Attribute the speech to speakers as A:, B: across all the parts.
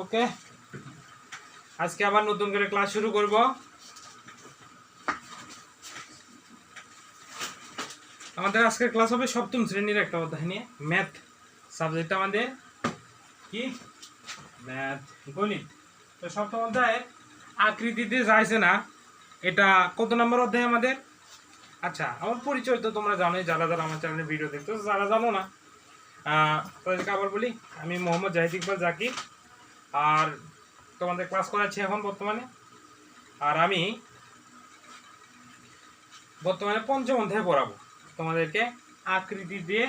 A: ওকে, আজকে আবার নতুন করে ক্লাস শুরু করব। আমাদের আজকের ক্লাস হবে সপ্তম শ্রেণীর একটা অধ্যায় নিয়ে, ম্যাথ সাবজেক্ট আমাদের কি ম্যাথ গণিত। তো সপ্তম অধ্যায়ে আকৃতিতে যাইছে না, এটা কত নম্বর অধ্যায় আমাদের? আচ্ছা, আমার পরিচয় তো তোমরা জানোই, যারা যারা আমার চ্যানেলে ভিডিও দেখতো। যারা জানো না তাদেরকে আবার বলি, আমি মোহাম্মদ জাহিদ ইকবাল জাকির, আর তোমাদের ক্লাস করাচ্ছি এখন বর্তমানে। আর আমি বর্তমানে পঞ্চম অধ্যায়ে পড়াবো তোমাদেরকে, আকৃতি দিয়ে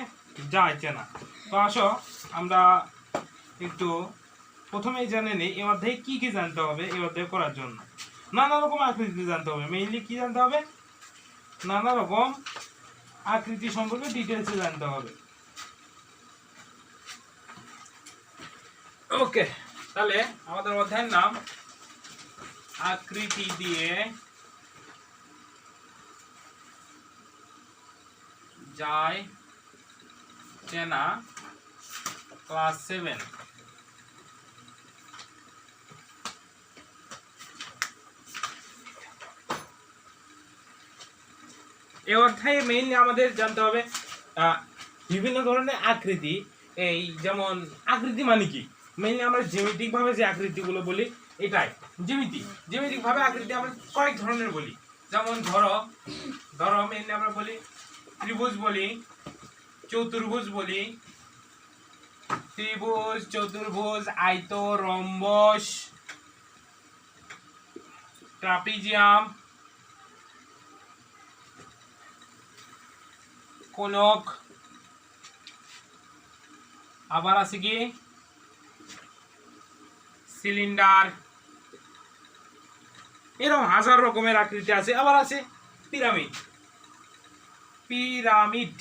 A: যাইছে না। তো আসো আমরা একটু প্রথমেই জেনে নিই এই অধ্যায়ে কি কি জানতে হবে। এই অধ্যায় করার জন্য নানা রকম আকৃতি জানতে হবে। মেইনলি কি জানতে হবে? নানা রকম আকৃতি সম্পর্কে ডিটেলসে জানতে হবে। ওকে, তাহলে আমাদের অধ্যায়ের নাম আকৃতি দিয়ে যায় চেনা, ক্লাস 7। এই অধ্যায়ে মেইনলি আমাদের জানতে হবে বিভিন্ন ধরনের আকৃতি। এই যেমন আকৃতি মানে কি, মেইনলি আমরা জ্যামিতিক ভাবে যে আকৃতিগুলো বলি এটাই জ্যামিতিক ভাবে আকৃতি আমরা কয়েক ধরনের বলি। যেমন ধরো মেইনলি আমরা বলি ত্রিভুজ বলি, চতুর্ভুজ বলি, ত্রিভুজ, চতুর্ভুজ, আয়ত, রম্বস, ট্রাপিজিয়াম, কোনক, আবার আছে কি সিলিন্ডার। এরকম হাজার রকমের আকৃতি আছে। আবার আছে পিরামিড,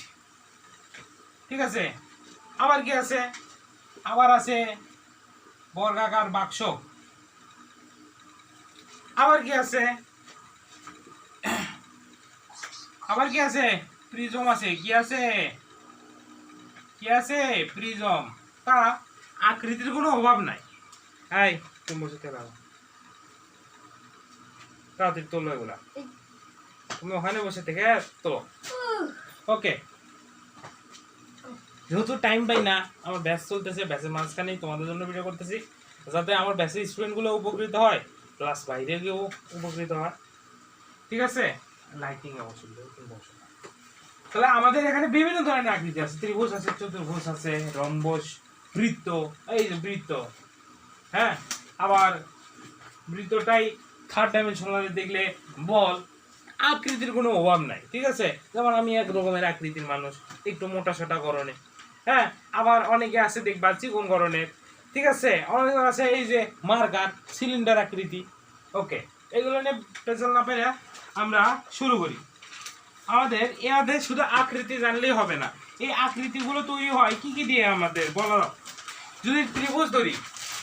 A: ঠিক আছে। আবার কি আছে? আবার আছে বর্গাকার বাক্স। আবার কি আছে? প্রিজম আছে। কি আছে? প্রিজম। তা আকৃতির কোনো অভাব নাই। এই তুমি বসে থাকো, তাড়াতাড়ি তোলো এগুলা, তুমি ওখানে বসে থেকে তোলো। ওকে, যেহেতু টাইম পাই না, আমার ব্যাচ চলতেছে, ব্যাচের মাঝখানেই তোমাদের জন্য ভিডিও করতেছি, যাতে আমার ব্যাচের স্টুডেন্টগুলো উপকৃত হয়, প্লাস বাইরে গিয়েও উপকৃত হয়। ঠিক আছে, লাইটিং অসুবিধা। তাহলে আমাদের এখানে বিভিন্ন ধরনের আকৃতি আছে। ত্রিভুজ আছে, চতুর্ভুজ আছে, রম্বস, বৃত্ত। এই যে বৃত্ত, হ্যাঁ। আবার বৃত্তটাই থার্ড ডাইমেনশনালে দেখলে বল। আকৃতির কোনো অভাব নাই, ঠিক আছে। যেমন আমি এক রকমের আকৃতির মানুষ, একটু মোটা সোটা গড়নের, হ্যাঁ। আবার অনেকে আছে দেখবা চিকন গড়নের, ঠিক আছে। অনেকে আছে এই যে মার্কার, সিলিন্ডার আকৃতি। ওকে, এগুলো নিয়ে পেছাল না পেরে আমরা শুরু করি। আমাদের এদের শুধু আকৃতি জানলেই হবে না, এই আকৃতিগুলো তৈরি হয় কি কি দিয়ে আমাদের বলো। যদি ত্রিভুজ ধরি,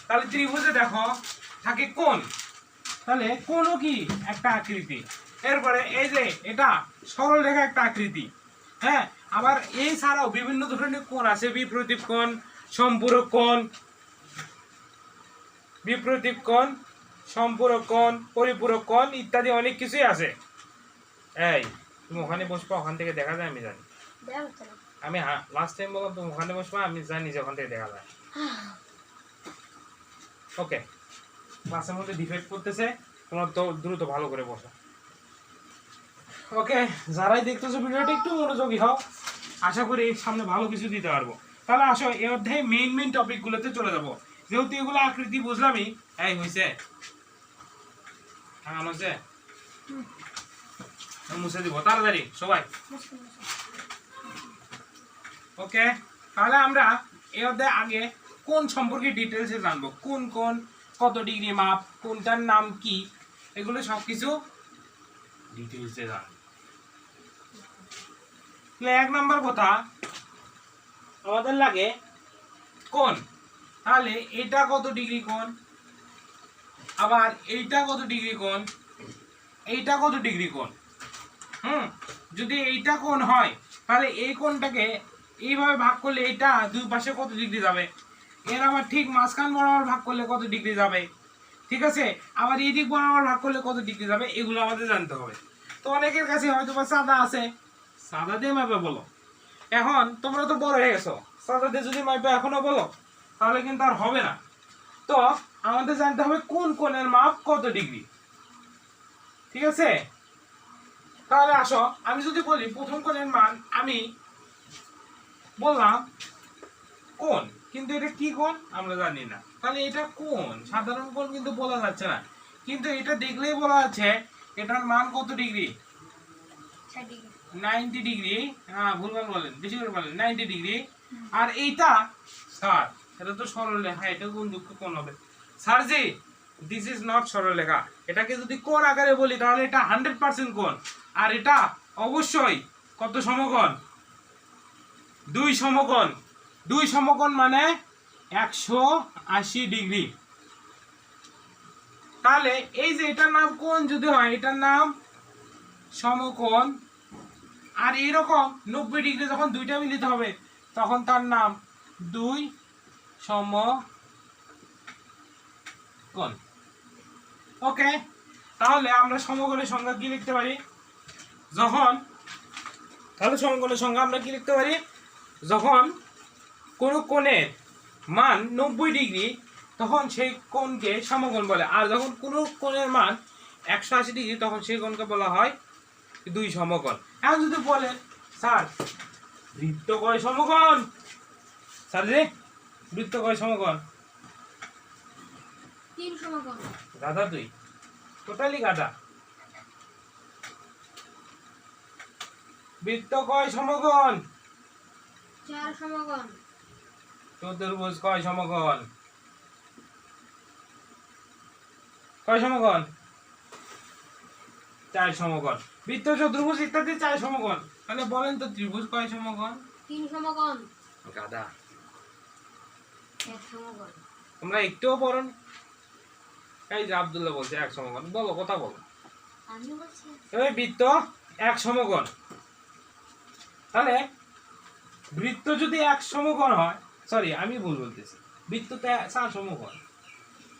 A: তাহলে ত্রিভুজে দেখো থাকে কোণ, তাহলে কোণও কি একটা আকৃতি। এরপরে এই যে এটা সরল রেখা একটা আকৃতি, হ্যাঁ। আবার এই ছাড়াও বিভিন্ন ধরনের কোণ আছে, বিপ্রতীপ কোণ, সম্পূরক কোণ, পরিপূরক কোণ ইত্যাদি অনেক কিছুই আছে। এই তুমি ওখানে বসবা, ওখান থেকে দেখা যায়, আমি জানি। আমি লাস্ট টাইম বললাম তুমি ওখানে বসবা, আমি জানি যে ওখান থেকে দেখা যায়। ওকে, ক্লাসের মধ্যে ডিফেক্ট করতেছে, তোমার তো দ্রুত ভালো করে বসো। ওকে, যারাই দেখতেছো ভিডিওটা একটু মনোযোগী হও, আশা করি সামনে ভালো কিছু দিতে পারবো। তাহলে আসো এই অধ্যায়ে মেইন টপিকগুলোতে চলে যাবো। যেহেতু এগুলো আকৃতি বুঝলামই, এই হয়েছে মুছে দিব তাড়াতাড়ি সবাই। ওকে, তাহলে আমরা এই অধ্যায়ে আগে কোন সম্পর্কে ডিটেলসে জানবো, কোন কত ডিগ্রি মাপ, কোনটার নাম কি, এগুলো সবকিছু ডিটেলসে জানবো। এক নাম্বার কথা আমাদের লাগে কোণ। তাহলে এটা কত ডিগ্রি কোণ, আবার এইটা কত ডিগ্রি কোণ, এইটা কত ডিগ্রি কোণ। যদি এইটা কোণ হয় তাহলে এই কোণটাকে এইভাবে ভাগ করলে এটা দুই পাশে কত ডিগ্রি যাবে, এর আবার ঠিক মাঝখান বরাবর ভাগ করলে কত ডিগ্রি যাবে, ঠিক আছে, আবার এই দিক বরাবর ভাগ করলে কত ডিগ্রি যাবে, এগুলো আমাদের জানতে হবে। তো অনেকের কাছে হয়তো বা সাদা আছে, সাদা দিয়ে মাপে বলো। এখন তোমরা তো বড় হয়ে গেছো, সাদা দিয়ে যদি মাপে এখনো বলো তাহলে কিন্তু আর হবে না। তো আমাদের জানতে হবে কোন কোণের মাপ কত ডিগ্রি, ঠিক আছে। তাহলে আসো আমি যদি বলি প্রথম কোণের মান আমি বললাম কোণ, কিন্তু এটা কি কোণ আমরা জানি না, তাহলে এটা কোণ, সাধারণ কোণ কিন্তু বলা যাচ্ছে না, কিন্তু এটা দেখলেই বলা যাচ্ছে এটার মান কত ডিগ্রি, 90 ডিগ্রি। হ্যাঁ ভুলভাল বলেন, বেশি করে বলেন 90 ডিগ্রি। আর এইটা স্যার এটা তো সরলরেখা, এটা কোন দুঃখ কোণ হবে sir G, this is not সরলরেখা। এটাকে যদি কোণ আকারে বলি তাহলে এটা 100% কোণ, আর এটা অবশ্যই কত সমকোণ, 2 সমকোণ। 2 সমকোণ মানে 180 ডিগ্রি। তাহলে এই যে এটার নাম কোণ যদি হয় এটার নাম সমকোণ, আর এরকম 90 ডিগ্রি যখন দুইটা মিলিত হবে তখন তার নাম 2 সমকোণ। ওকে, তাহলে আমরা সমকোণের সংজ্ঞা কি লিখতে পারি, যখন তাহলে সমকোণের সংজ্ঞা আমরা কি লিখতে পারি, যখন কোন কোণের মান 90 ডিগ্রি তখন সেই কোণকে সমকোণ বলে, আর যখন কোন কোণের মান 180 ডিগ্রি তখন সেই কোণকে বলা হয় 2 সমকোণ। এখন যদি বলেন স্যার বৃত্ত কয় সমকোণ, স্যার জি বৃত্ত কয় সমকোণ,
B: 3 সমকোণ।
A: গাধা তুই, টোটালি গাধা। বৃত্ত কয় সমকোণ,
B: 4 সমকোণ।
A: চতুর্ভুজ কয় সমকোণ, কয় সমকোণ, 4 সমকোণ। বৃত্ত চতুর্ভুজ ইত্যাদি 4 সমকোণ। তাহলে বলেন তো ত্রিভুজ কয় সমকোণ,
B: 3 সমকোণ।
A: গাধা
B: 1 সমকোণ।
A: তোমরা একটুও পড়ো না। এই যে আব্দুল্লাহ বলছে 1 সমকোণ, বলো কথা বলো।
B: আমি বলছি
A: এই বৃত্ত 1 সমকোণ, তাহলে বৃত্ত যদি 1 সমকোণ হয়, সরি আমি ভুল বলতেছি, বৃত্ততে 4 সমকোণ,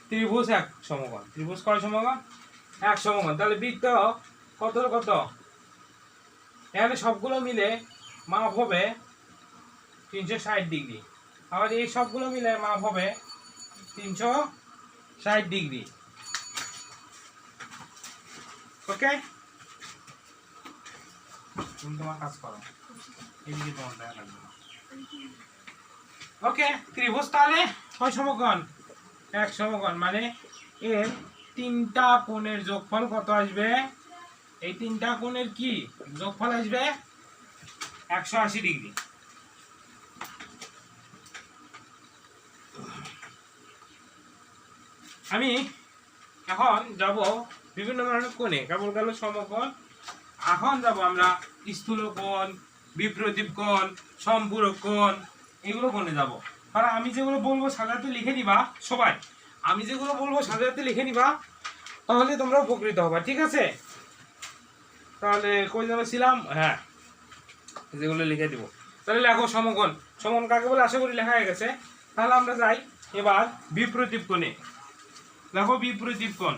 A: ত্রিভুজ 1 সমকোণ। ত্রিভুজ কয় সমকোণ, 1 সমকোণ। তাহলে বৃত্ত কত কত, এখানে সবগুলো মিলে মাপ হবে 360 ডিগ্রি, আবার এই সবগুলো মিলে মাপ হবে 360 ডিগ্রি। ওকে, তুমি তোমার কাজ করো, এদিকে তোমার দেখা লাগবে না। ওকে, ত্রিভুজ তাহলে কয় সমকোণ, 1 সমকোণ, মানে এর 3টা কোণের যোগফল কত আসবে, এই 3টা কোণের কি যোগফল আসবে 180 ডিগ্রি। আমি এখন যাব বিভিন্ন ধরনের কোণে, কেবল গেল সমকোণ, এখন যাব আমরা স্থূল কোণ, বিপ্রতীপ কোণ, সম্পূরক কোণ, এগুলো কোণে যাব। কারণ আমি যেগুলো বলবো সাধারণত লিখে নিবা সবাই, আমি যেগুলো বলবো সাধারণত লিখে নিবা, তাহলে তোমরা উপকৃত হবা, ঠিক আছে। তাহলে কই যাচ্ছিলাম, হ্যাঁ যেগুলো লিখে দিব। তাহলে লেখো সমকোণ, সমকোণ কাকে বলে আশা করি লেখা হয়ে গেছে। তাহলে আমরা যাই এবার বিপ্রতীপ কোণে। দেখো বিপ্রতীপ কোণ,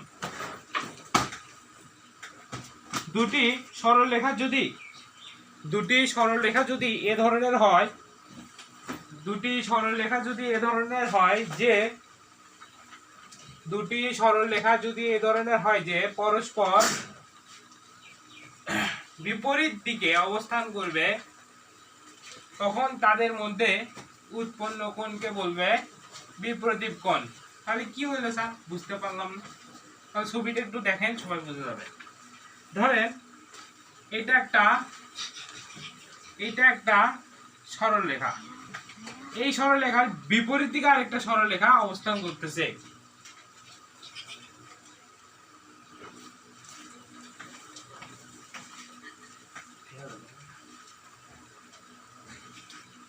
A: দুটি সরলরেখা যদি এ ধরনের হয়, দুটি সরলরেখা যদি এ ধরনের হয় যে পরস্পর বিপরীত দিকে অবস্থান করবে, তখন তাদের মধ্যে উৎপন্ন কোণকে বলবে বিপ্রতীপ কোণ। তাহলে কি হলো স্যার বুঝতে পারলাম না, তাহলে ছবিটা একটু দেখেন সবাই বুঝে যাবে। ধরেন এটা একটা সরলরেখা, এই সরলরেখার বিপরীত দিকে আরেকটা সরলরেখা অবস্থান করতেছে।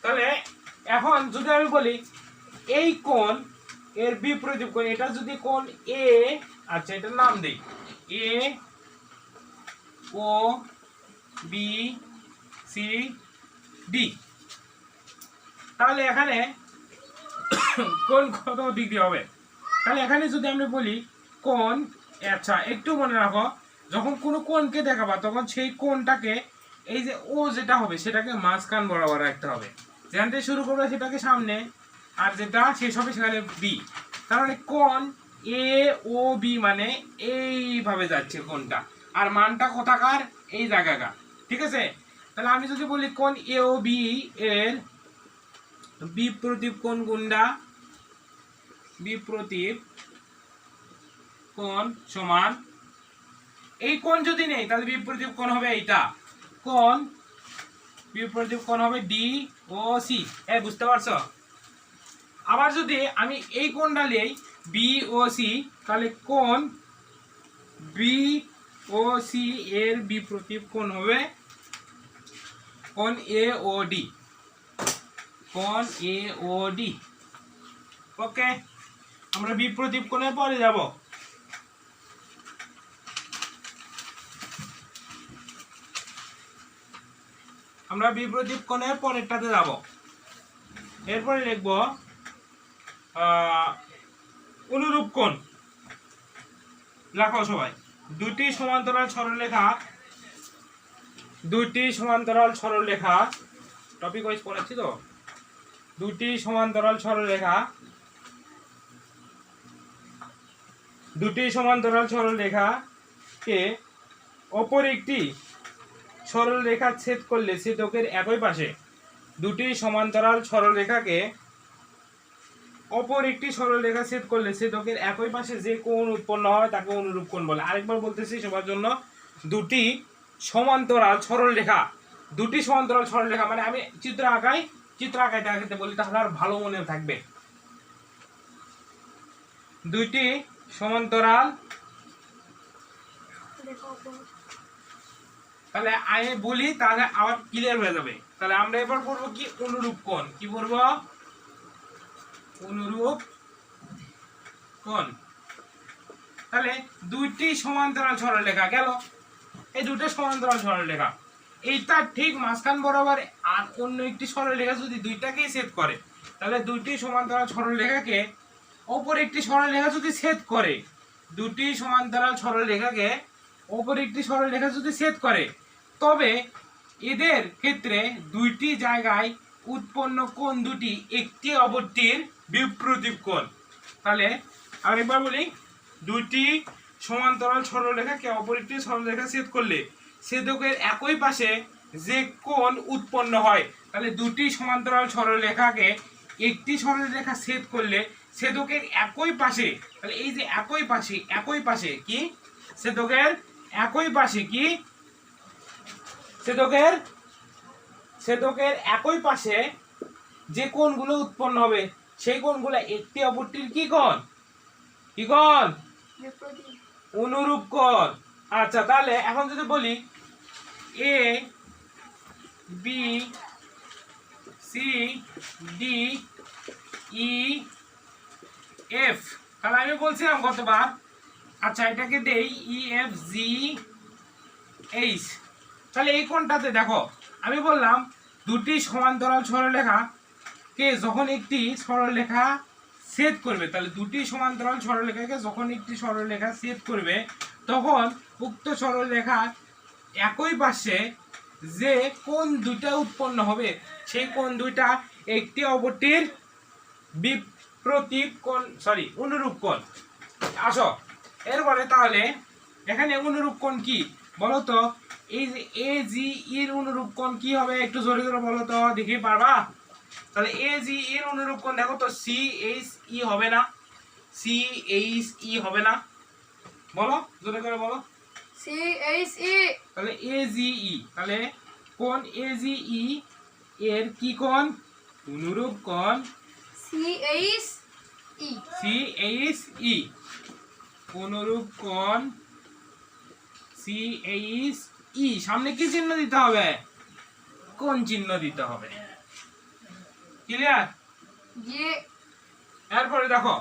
A: তাহলে এখন যদি আমি বলি এই কোণ এর বিপরীত কোণ, এটা যদি কোণ এ, আচ্ছা এটার নাম দেই এ ও বি সি ডি, তাহলে এখানে কোন কত ডিগ্রি হবে? তাহলে এখানে যদি আমরা বলি কোণ, আচ্ছা একটু মনে রাখো, যখন কোনো কোণকে দেখাবা তখন সেই কোণটাকে এই যে ও যেটা হবে সেটাকে মাঝখান বরাবর রাখতে হবে। যেখান থেকে শুরু করবে সেটাকে সামনে, আর যেটা শেষ হবে সেখানে বি। তার মানে কোণ এ ও বি মানে এইভাবে যাচ্ছে কোণটা, আর মানটা কোথাকার? এই জায়গাকার। ঠিক আছে, তাহলে আমি যদি বলি কোণ এ ও বি এর বিপ্রতীপ কোণ কোনটা? বিপ্রতীপ কোণ সমান, এই কোণ যদি নেই তাহলে বিপ্রতীপ কোণ হবে এইটা, কোণ বিপ্রতীপ কোণ হবে ডি ও সি। বুঝতে পারছো? আবার যদি আমি এই কোণটা নেই বি ও সি, তাহলে কোণ বি ও সি এর বিপ্রতীপ কোণ হবে কোণ এ ও ডি, কোণ এ ও ডি। ওকে, আমরা বিপ্রতীপ কোণের পরে যাব। আমরা বিপ্রতীপ কোণের পরেরটাতে যাব। এরপরে লিখব অনুরূপ কোণ। লেখো সবাই, দুটি সমান্তরাল সরলরেখা, দুটি সমান্তরাল সরলরেখা, টপিক ওয়াইজ পড়াচ্ছি তো, দুটি সমান্তরাল সরলরেখা, দুটি সমান্তরাল সরলরেখাকে অপর একটি সরলরেখা ছেদ করলে ছেদকের একই পাশে, দুটি সমান্তরাল সরলরেখাকে অপর একটি সরলরেখা ছেদ করলে ছেদকের একই পাশে যে কোণ উৎপন্ন হয় তাকে অনুরূপ কোণ বলে। আরেকবার বলতেছি সবার জন্য, দুটি সমান্তরাল সরলরেখা, দুটি সমান্তরাল সরলরেখা মানে আমি চিত্র আঁকাইতে আঁকাইতে বলি তাহলে আর ভালো মনে থাকবে। দুইটি সমান্তরাল, তাহলে আমি বলি তাহলে আবার ক্লিয়ার হয়ে যাবে। তাহলে আমরা এবার পড়বো কি? অনুরূপ কোণ। কি পড়বো? অনুরূপ কোণ। তাহলে দুইটি সমান্তরাল সরলরেখা গেল, এই দুটো সমান্তরাল সরলরেখা, এইটা ঠিক মাঝখান বরাবর, আর অন্য একটি সরলরেখা যদি দুইটাকেই ছেদ করে, তাহলে দুইটি সমান্তরাল সরলরেখাকে অপর একটি সরলরেখা যদি ছেদ করে, দুটি সমান্তরাল সরলরেখাকে অপর একটি সরলরেখা যদি ছেদ করে, তবে এদের ক্ষেত্রে দুইটি জায়গায় উৎপন্ন কোণ দুটি একটি অপরটির বিপ্রতীপ কোণ। তাহলে আরেকবার বলি, দুইটি সমান্তরাল সরলরেখাকে অপর একটি সরলরেখা ছেদ করলে ছেদকের একই পাশে যে কোণ উৎপন্ন হয়, তাহলে দুটি সমান্তরাল সরলরেখাকে একটি সরলরেখা ছেদ করলে ছেদকের একই পাশে, তাহলে এই যে একই পাশে কি ছেদকের একই পাশে কি ছেদকের একই পাশে যে কোণগুলো উৎপন্ন হবে সেই কোণগুলো একটি অপরটির কি কোণ? কি কোণ? অনুরূপ কোণ। আচ্ছা, তাহলে এখন যদি বলি A B C D E F, তাহলে আমি বলছিলাম কতবার, আচ্ছা এটাকে দেই ই এফ জি এইচ। তাহলে এই কোণটাতে দেখো আমি বললাম দুটি সমান্তরাল সরলরেখাকে যখন একটি সরলরেখা ছেদ করবে, তাহলে দুটি সমান্তরাল সরলরেখাকে যখন একটি সরলরেখা ছেদ করবে তখন উক্ত সরলরেখার একই পাশে যে কোণ দুইটা উৎপন্ন হবে সেই কোণ দুইটা একটি অপরটির বিপ্রতীপ কোণ, অনুরূপ কোণ। আসো এরপরে তাহলে এখানে অনুরূপ কোণ কি বলো তো? এই যে এ জি এর অনুরূপ কোণ কি হবে? একটু জোরে জোরে বলো তো, দেখি পারবা? তাহলে এ জি এর অনুরূপ কোণ দেখো তো, সি এইচ ই হবে না? সি এইচ ই হবে না? বলো জোরে করে বলো।
B: সি এইচ ই,
A: তাহলে এ জি ই, তাহলে কোণ এ জি ই এর কি কোণ? অনুরূপ কোণ
B: C H E,
A: C H E, অনুরূপ কোণ সি এইচ ই। সামনে কি চিহ্ন দিতে হবে? কোণ চিহ্ন দিতে হবে। ক্লিয়ার?
B: জি।
A: এরপরে দেখো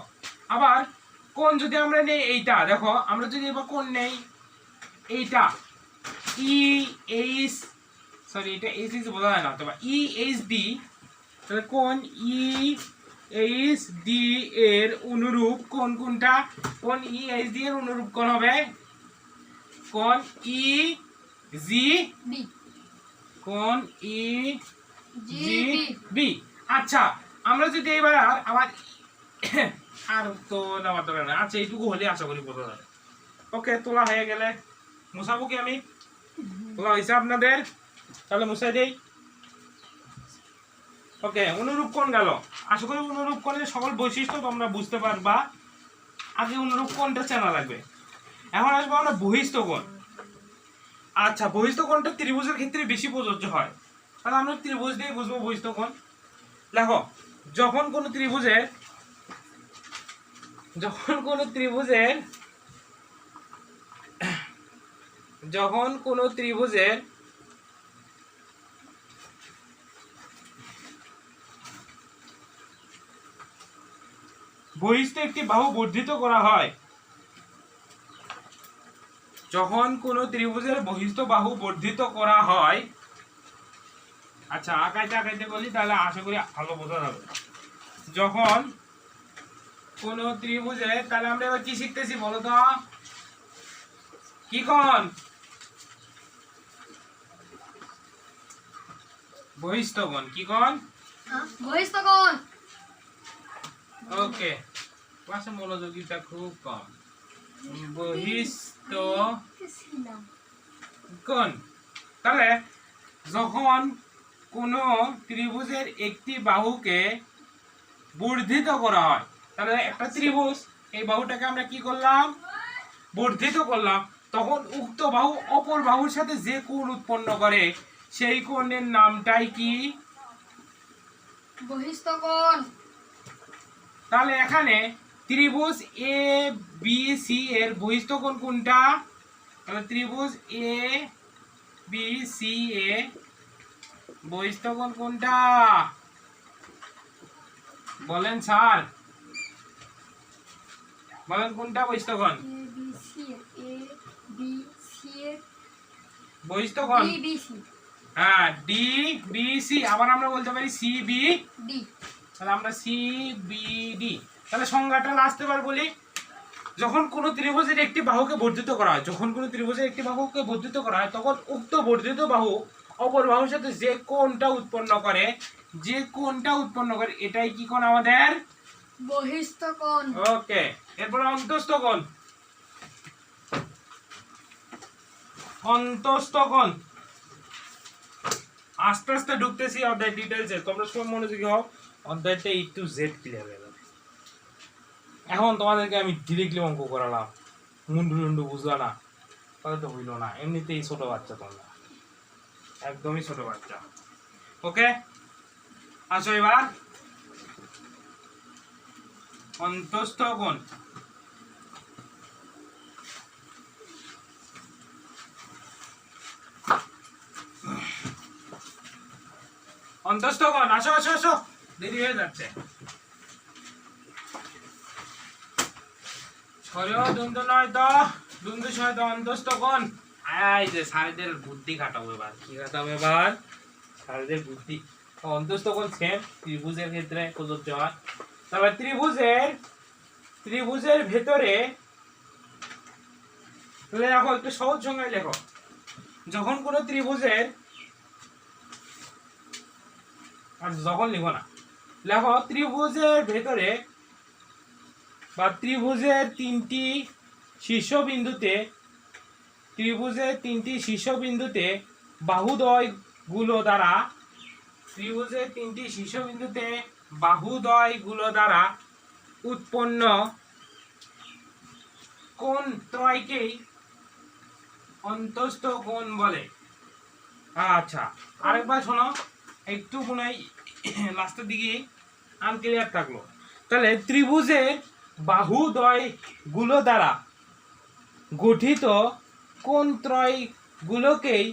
A: আবার কোণ যদি আমরা নেই এইটা, দেখো আমরা যদি এবার কোণ নেই এইটা ই এইচ, এটা এইচ বোঝা যায় না, তবে ই এইচ ডি তাহলে কোণ ই এইচ ডি এর অনুরূপ কোণ কোনটা? কোণ ই এইচ ডি এর অনুরূপ কোণ হবে কোণ ই জি
B: বি
A: কোণ ই
B: জি
A: জি
B: বি
A: বি। আচ্ছা আমরা যদি এবার আমার আর তো নেওয়ার দরকার না। আচ্ছা এইটুকু হলে আশা করি বোঝা যাবে। ওকে, তোলা হয়ে গেলে মুছাবো কি আমি? তোলা হয়েছে আপনাদের, তাহলে মুছাই দেই। ওকে, অনুরূপ কোণ গেল। আশা করি অনুরূপ কোণের সকল বৈশিষ্ট্য তোমরা বুঝতে পারবা। আগে অনুরূপ কোণটা চেনা লাগবে। এখন আসবো আমরা বহিস্থ কোণ। আচ্ছা, বহিস্থ কোণটা ত্রিভুজের ক্ষেত্রে বেশি প্রযোজ্য হয়। তাহলে আমরা ত্রিভুজ দিয়ে বুঝবো বহিস্থ কোণ। দেখো, যখন কোনো ত্রিভুজের যখন কোনো ত্রিভুজের বহিস্থ একটি বাহু বর্ধিত করা হয়, যখন কোনো ত্রিভুজের বহিস্থ বাহু বর্ধিত করা হয়। আচ্ছা, আঁকাইতে বলি তাহলে আশা করি ভালো বোঝা যাবে। যখন কোনো ত্রিভুজে, তাহলে আমরা এবার কি শিখতেছি বলো তো? কি কোণ? বহিস্থ কোণ। কি কোণ?
B: বহিস্থ কোণ।
A: ওকে, ক্লাসে মনোযোগিতা খুব কম। বহিস্থ কোণ। তাহলে যখন কোনো ত্রিভুজের একটি বাহুকে বর্ধিত করা হয়, তাহলে একটা ত্রিভুজ, এই বাহুটাকে আমরা কি করলাম? বর্ধিত করলাম। তখন উক্ত বাহু অপর বাহুর সাথে যে কোণ উৎপন্ন করে সেই কোণের নামটাই কি?
B: বহিস্থ কোণ।
A: তাহলে এখানে ত্রিভুজ এ বি সি এর বহিস্থ কোণ কোনটা? তাহলে ত্রিভুজ এ বি সি এ বহিস্থ কোণ কোনটা বলেন স্যার? বলেন কোনটা বহিস্থ কোণ?
B: এ বি সি এর
A: বহিস্থ কোণ।
B: ডি বি সি
A: হ্যাঁ, ডি বি সি। আবার আমরা বলতে পারি সি বি
B: ডি।
A: তাহলে আমরা সি বি ডি। তাহলে সংজ্ঞাটা লাস্টে বার বলি। যখন কোনো ত্রিভুজের একটি বাহুকে বর্ধিত করা হয়, তখন উক্ত বর্ধিত বাহু অপর বাহুর সাথে যে কোণটা উৎপন্ন করে এটাই কি কোণ আমাদের?
B: বহিস্থ কোণ।
A: ওকে, এরপর অন্তস্থ কোণ। আস্তে আস্তে ঢুকতেছি অধ্যায় ডিটেইলসে, তোমরা সব মনোযোগী হও। অধ্যায়টা A to Z ক্লিয়ার হয়ে যাবে। এখন তোমাদেরকে আমি ডিরেক্টলি অঙ্ক করালাম, মুন্ডু বুঝলা না, তাহলে তো হইল না। এমনিতেই ছোট বাচ্চা, তোমরা একদমই ছোট বাচ্চা। ওকে, আসো এবার অন্তস্থ কোণ। অন্তস্থ কোণ, আসো আসো আসো, দেরি হয়ে যাচ্ছে। দ্বন্দ্ব নয় তো দ্বন্দ্ব সহিত অন্তস্থ কোণ। এই যে স্যারদের বুদ্ধি খাটাবো এবার। কি খাটাবো এবার? স্যারদের বুদ্ধি। অন্তস্থ কোণ সেম ত্রিভুজের ক্ষেত্রে প্রযোজ্য হয়। তবে ত্রিভুজের ভেতরে লেখো, একটু সহজ সংজ্ঞায় লেখো। যখন কোনো ত্রিভুজের, আর যখন লিখো না, লেখো ত্রিভুজের ভেতরে বা ত্রিভুজের তিনটি শীর্ষবিন্দুতে বাহুদ্বয়গুলো দ্বারা উৎপন্ন কোণ ত্রয়কেই অন্তস্থ কোণ বলে। আচ্ছা, আরেকবার শোনো, একটু মনে হয় লাস্টের দিকে আনক্লিয়ার থাকলো। তাহলে ত্রিভুজের বাহুদ্বয়গুলো দ্বারা গঠিত কোণ ত্রয়গুলোকেই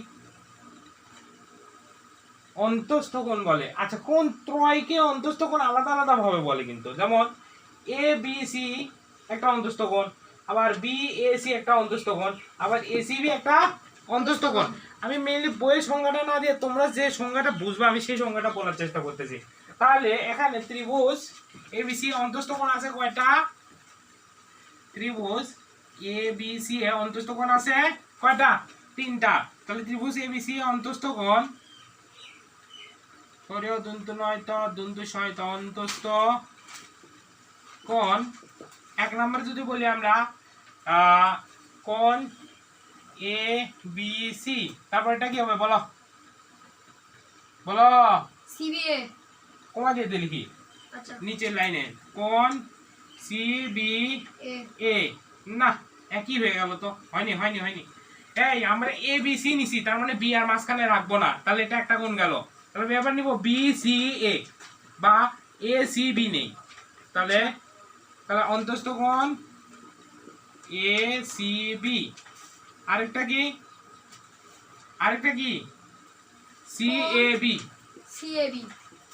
A: অন্তস্থ কোণ বলে। আচ্ছা, কোণ ত্রয়কে অন্তস্থ কোণ আলাদা আলাদা ভাবে বলে কিন্তু, যেমন এ বি সি একটা অন্তস্থ কোণ, আবার বি এ সি একটা অন্তস্থ কোণ, আবার এ সি বি একটা অন্তস্থ কোণ। আমি মেইনলি বইয়ের সংজ্ঞাটা না দিয়ে তোমরা যে সংজ্ঞাটা বুঝবে আমি সেই সংজ্ঞাটা বলার চেষ্টা করতেছি। তাহলে এখানে ত্রিভুজ এবিসি অন্তস্থ কোণ আছে কয়টা? ত্রিভুজ এবিসি এ অন্তস্থ কোণ আছে কয়টা? 3টা। তাহলে ত্রিভুজ এবিসি অন্তস্থ কোণ সরিও দন্তু নয় তো দন্তু ছয় তো অন্তস্থ কোণ এক নম্বর যদি বলি আমরা কোণ এ বি সি, তারপর এটা কি হবে বলো বলো?
B: সিবিএ।
A: কমা দিয়ে লিখি
B: আচ্ছা
A: নিচের লাইনে কোণ সি বি
B: এ।
A: এ। না একই হয়ে গেল তো, হয়নি হয়নি হয়নি। এই আমরা এ বি সি নিছি, তার মানে বি আর মাঝখানে রাখবো না, তাহলে এটা একটা কোণ গেল। তাহলে আমি এবার নিব বি সি এ বা এ সি বি নেই। তাহলে তাহলে অন্তস্থ কোণ এ সি বি। আরেকটা কি? আরেকটা কি? C A B.
B: CAB.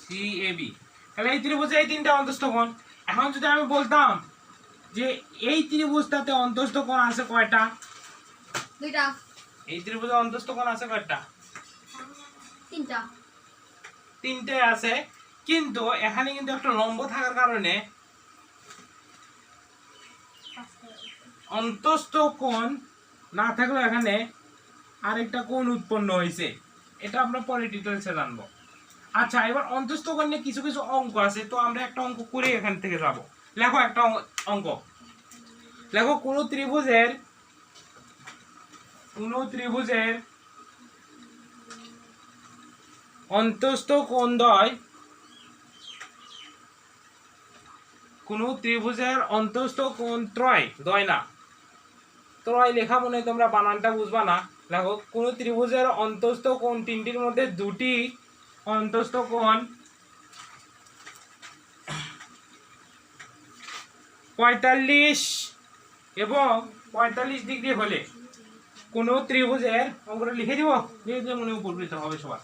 A: C A B. তাহলে এই ত্রিভুজে এই 3টা অন্তস্থ কোণ। এখন যদি আমি বলতাম যে এই ত্রিভুজটাতে অন্তস্থ কোণ আছে কয়টা?
B: 2টা।
A: এই ত্রিভুজে অন্তস্থ কোণ আছে কয়টা?
B: 3টা।
A: 3টে আছে, কিন্তু এখানে কিন্তু একটা লম্ব থাকার কারণে অন্তস্থ কোণ না থাকলেও এখানে আরেকটা কোণ উৎপন্ন হয়েছে, এটা আমরা পরে ডিটেলসে জানবো। আচ্ছা এবার অন্তস্থ কোণ নিয়ে কিছু কিছু অঙ্ক আছে, তো আমরা একটা অঙ্ক করে এখান থেকে যাব। লেখো একটা অঙ্ক লেখো। কোন ত্রিভুজের অন্তস্থ কোণ দ্বয়, কোন ত্রিভুজের অন্তস্থ কোণ ত্রয়, দ্বয় না ত্রয় লেখা মনে তোমরা বানানটা বুঝবা না। দেখো কোন ত্রিভুজের অন্তস্থ কোণ 3টির মধ্যে 2টি অন্তস্থ কোণ 45 এবং 45 ডিগ্রি হলে কোন ত্রিভুজের, অঙ্কটা লিখে দিব, লিখে দিয়ে মনে উপকৃত হবে সবার।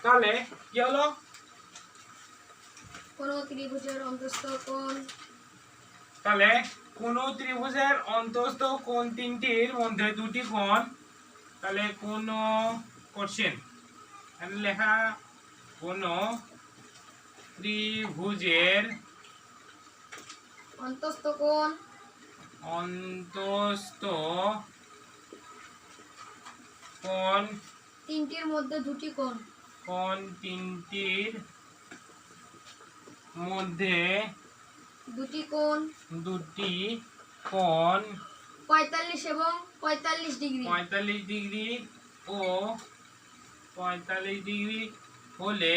A: তাহলে কি হলো?
B: কোন ত্রিভুজের অন্তস্থ কোণ,
A: তাহলে কোন ত্রিভুজের অন্তস্থ কোণ 3টির মধ্যে 2টি কোণ, তাহলে কোন কোশ্চেন লেখা কোন ত্রিভুজের
B: অন্তস্থ কোণ
A: অন্তস্থ কোণ
B: 3টির মধ্যে 2টি কোণ,
A: কোণ 3টির মধ্যে
B: 2টি কোণ
A: 2টি কোণ
B: 45 এবং 45 ডিগ্রি।
A: 45 ডিগ্রি ও 45 ডিগ্রি হলে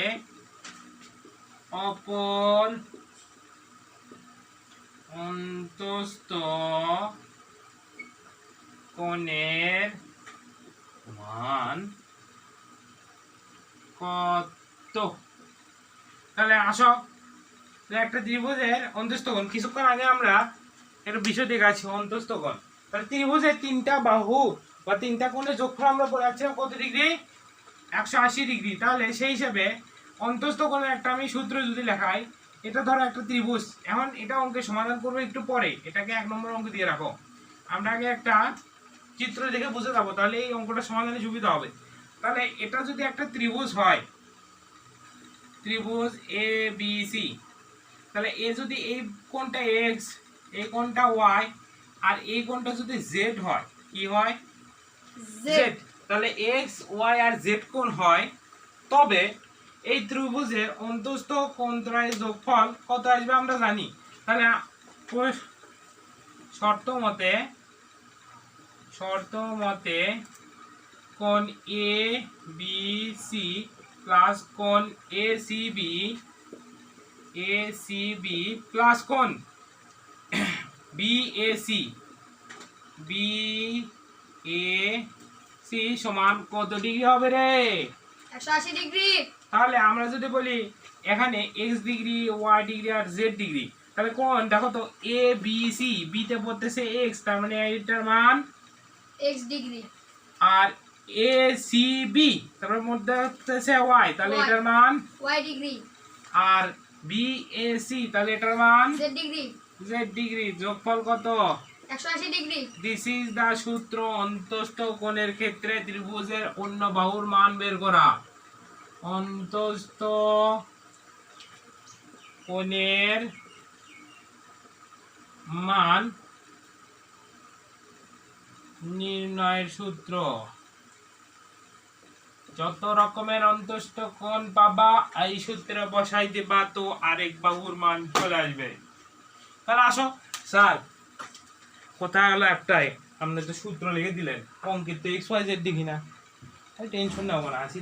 A: অপর অন্তস্থ কোণের মান কত? তাহলে আসো একটা ত্রিভুজের অন্তস্থ কোণ, কিছুক্ষণ আগে আমরা একটা বিষয় দেখাচ্ছি অন্তস্থ কোণ। তাহলে ত্রিভুজের 3টা বাহু বা 3টা কোণের যোগফল আমরা পড়ে আছি কত ডিগ্রি? 180 ডিগ্রি। তাহলে সেই হিসাবে অন্তস্থ কোণের একটা আমি সূত্র যদি লেখাই, এটা ধরো একটা ত্রিভুজ, এখন এটা অঙ্কের সমাধান করবো একটু পরে, এটাকে 1 নম্বর অঙ্ক দিয়ে রাখো। আমরা আগে একটা চিত্র দেখে বুঝে যাবো, তাহলে এই অঙ্কটা সমাধানে সুবিধা হবে। তাহলে এটা যদি একটা ত্রিভুজ হয়, ত্রিভুজ এ বি সি, তাহলে এ যদি এই কোণটা এক্স, এই কোণটা ওয়াই, আর এই কোণটা যদি জেড হয়, কি হয়? জেড। তাহলে এক্স ওয়াই আর জেড কোণ হয়, তবে এই ত্রিভুজের অন্তস্থ কোণ ত্রয়ের যোগফল কত আসবে আমরা জানি। তাহলে শর্ত মতে কোণ এ বি সি প্লাস কোণ এ সি বি প্লাস কোণ বি এ সি সমান কত ডিগ্রি হবে রে?
B: 180 ডিগ্রি।
A: তাহলে আমরা যদি বলি এখানে এক্স ডিগ্রি, ওয়াই ডিগ্রি আর জেড ডিগ্রি, তাহলে কোণ দেখো তো এ বি সি, বি তে পড়তেছে এক্স, তার মানে এটার মান
B: x ডিগ্রি,
A: আর এ সি বি তারপর মধ্যে হচ্ছে ওয়াই, তাহলে এটার মান
B: y ডিগ্রি,
A: আর বি এ সি তাহলে এটার মান
B: z ডিগ্রি।
A: Z degree. যোগফল কত?
B: 180 ডিগ্রি।
A: দিস ইজ দা সূত্র অন্তস্থ কোণের ক্ষেত্রে ত্রিভুজের অন্য বাহুর মান বের করা। অন্তস্থ কোণের মান নির্ণয়ের সূত্র। যত রকমের অন্তস্থ কোণ পাবা এই সূত্রে বসাই দিবা, তো আরেক বাহুর মান চলে আসবে। তাহলে আসো স্যার, কোথায় হলো একটাই, আপনি তো সূত্র লিখে দিলেন, অঙ্কিত এক্স ওয়াই জেড দেখি না, টেনশন নেবো না, আসি।